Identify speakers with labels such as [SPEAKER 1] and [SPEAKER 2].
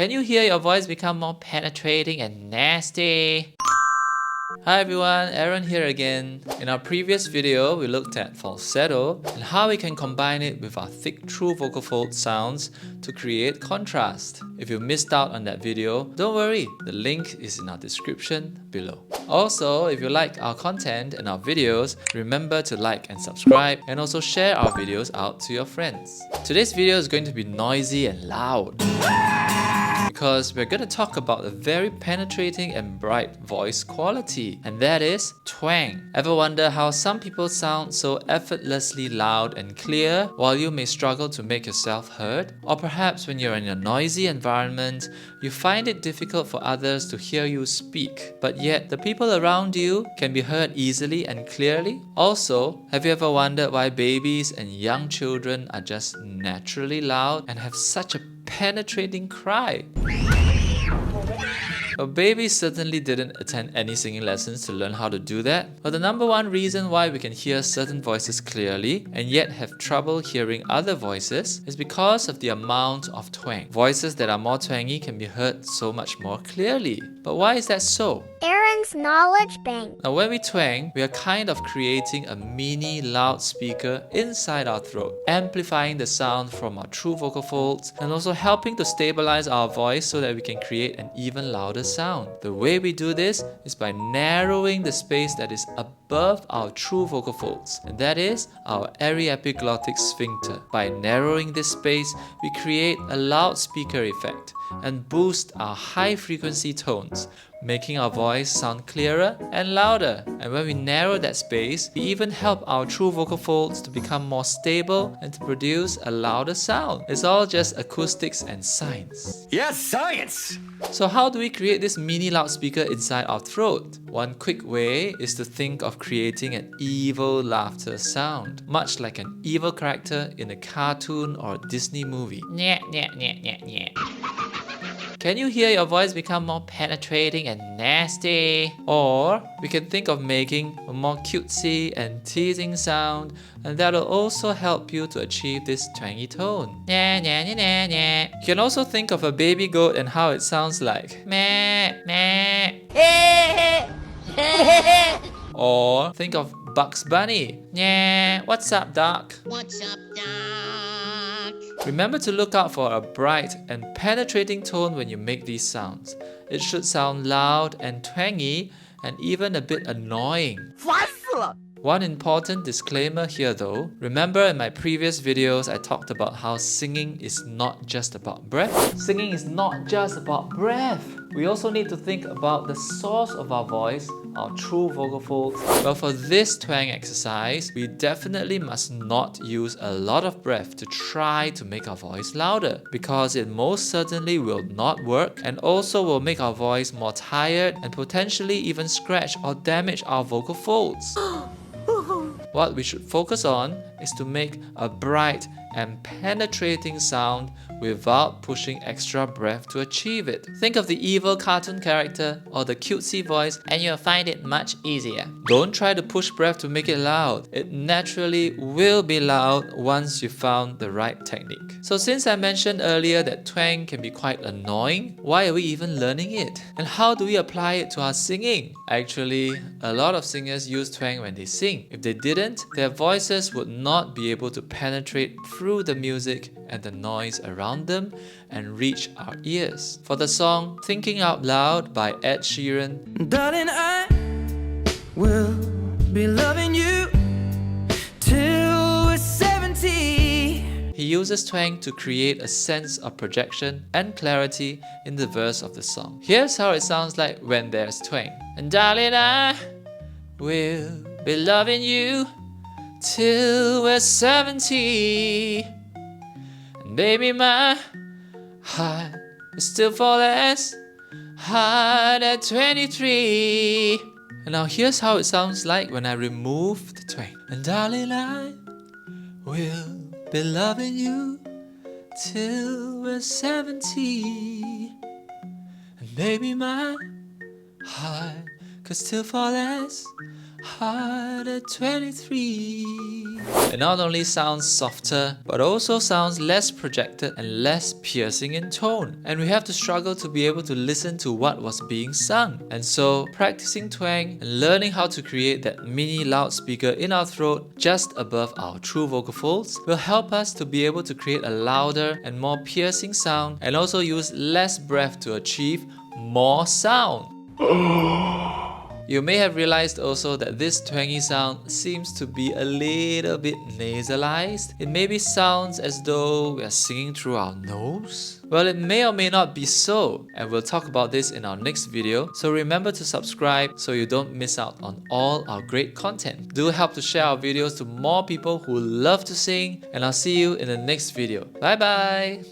[SPEAKER 1] Can you hear your voice become more penetrating and nasty? Hi everyone, Aaron here again. In our previous video, we looked at falsetto and how we can combine it with our thick true vocal fold sounds to create contrast. If you missed out on that video, don't worry, the link is in our description below. Also, if you like our content and our videos, remember to like and subscribe and also share our videos out to your friends. Today's video is going to be noisy and loud, because we're going to talk about a very penetrating and bright voice quality, and that is twang. Ever wonder how some people sound so effortlessly loud and clear while you may struggle to make yourself heard? Or perhaps when you're in a noisy environment, you find it difficult for others to hear you speak, but yet the people around you can be heard easily and clearly? Also, have you ever wondered why babies and young children are just naturally loud and have such a penetrating cry? Well, babies certainly didn't attend any singing lessons to learn how to do that, but the number one reason why we can hear certain voices clearly and yet have trouble hearing other voices is because of the amount of twang. Voices that are more twangy can be heard so much more clearly. But why is that so?
[SPEAKER 2] Aaron's Knowledge Bank.
[SPEAKER 1] Now when we twang, we are kind of creating a mini loudspeaker inside our throat, amplifying the sound from our true vocal folds and also helping to stabilize our voice so that we can create an even louder sound. The way we do this is by narrowing the space that is above our true vocal folds, and that is our aryepiglottic sphincter. By narrowing this space, we create a loudspeaker effect and boost our high frequency tones, making our voice sound clearer and louder. And when we narrow that space, we even help our true vocal folds to become more stable and to produce a louder sound. It's all just acoustics and science.
[SPEAKER 3] Yes, science!
[SPEAKER 1] So how do we create this mini loudspeaker inside our throat? One quick way is to think of creating an evil laughter sound, much like an evil character in a cartoon or a Disney movie. Nyeh, nyeh, nyeh, nyeh, nyeh. Can you hear your voice become more penetrating and nasty? Or we can think of making a more cutesy and teasing sound, and that will also help you to achieve this twangy tone. Nyeh, nyeh, nyeh, nyeh, nyeh. You can also think of a baby goat and how it sounds like meh, meh. Or think of Bugs Bunny. Yeah, what's up, Doc?
[SPEAKER 4] What's up, Doc?
[SPEAKER 1] Remember to look out for a bright and penetrating tone when you make these sounds. It should sound loud and twangy and even a bit annoying. One important disclaimer here though. Remember in my previous videos I talked about how singing is not just about breath. Singing is not just about breath. We also need to think about the source of our voice, our true vocal folds. Well, for this twang exercise, we definitely must not use a lot of breath to try to make our voice louder, because it most certainly will not work and also will make our voice more tired and potentially even scratch or damage our vocal folds. What we should focus on is to make a bright and penetrating sound without pushing extra breath to achieve it. Think of the evil cartoon character or the cutesy voice and you'll find it much easier. Don't try to push breath to make it loud. It naturally will be loud once you found the right technique. So since I mentioned earlier that twang can be quite annoying, why are we even learning it? And how do we apply it to our singing? Actually, a lot of singers use twang when they sing. If they didn't, their voices would not be able to penetrate through the music and the noise around them and reach our ears. For the song Thinking Out Loud by Ed Sheeran,
[SPEAKER 5] darling, I will be loving you till we're 70.
[SPEAKER 1] he uses twang to create a sense of projection and clarity in the verse of the song. Here's how it sounds like when there's twang. And darling, I will be loving you till we're 70. And baby, my heart will still fall as hard at 23. And now here's how it sounds like when I remove the twang. And darling, I will be loving you till we're 70. And baby, my heart could still fall as Heart at 23. It not only sounds softer, but also sounds less projected and less piercing in tone. And we have to struggle to be able to listen to what was being sung. And so, practicing twang and learning how to create that mini loudspeaker in our throat just above our true vocal folds will help us to be able to create a louder and more piercing sound and also use less breath to achieve more sound. You may have realized also that this twangy sound seems to be a little bit nasalized. It maybe sounds as though we are singing through our nose. Well, it may or may not be so, and we'll talk about this in our next video, so remember to subscribe so you don't miss out on all our great content. Do help to share our videos to more people who love to sing, and I'll see you in the next video. Bye bye!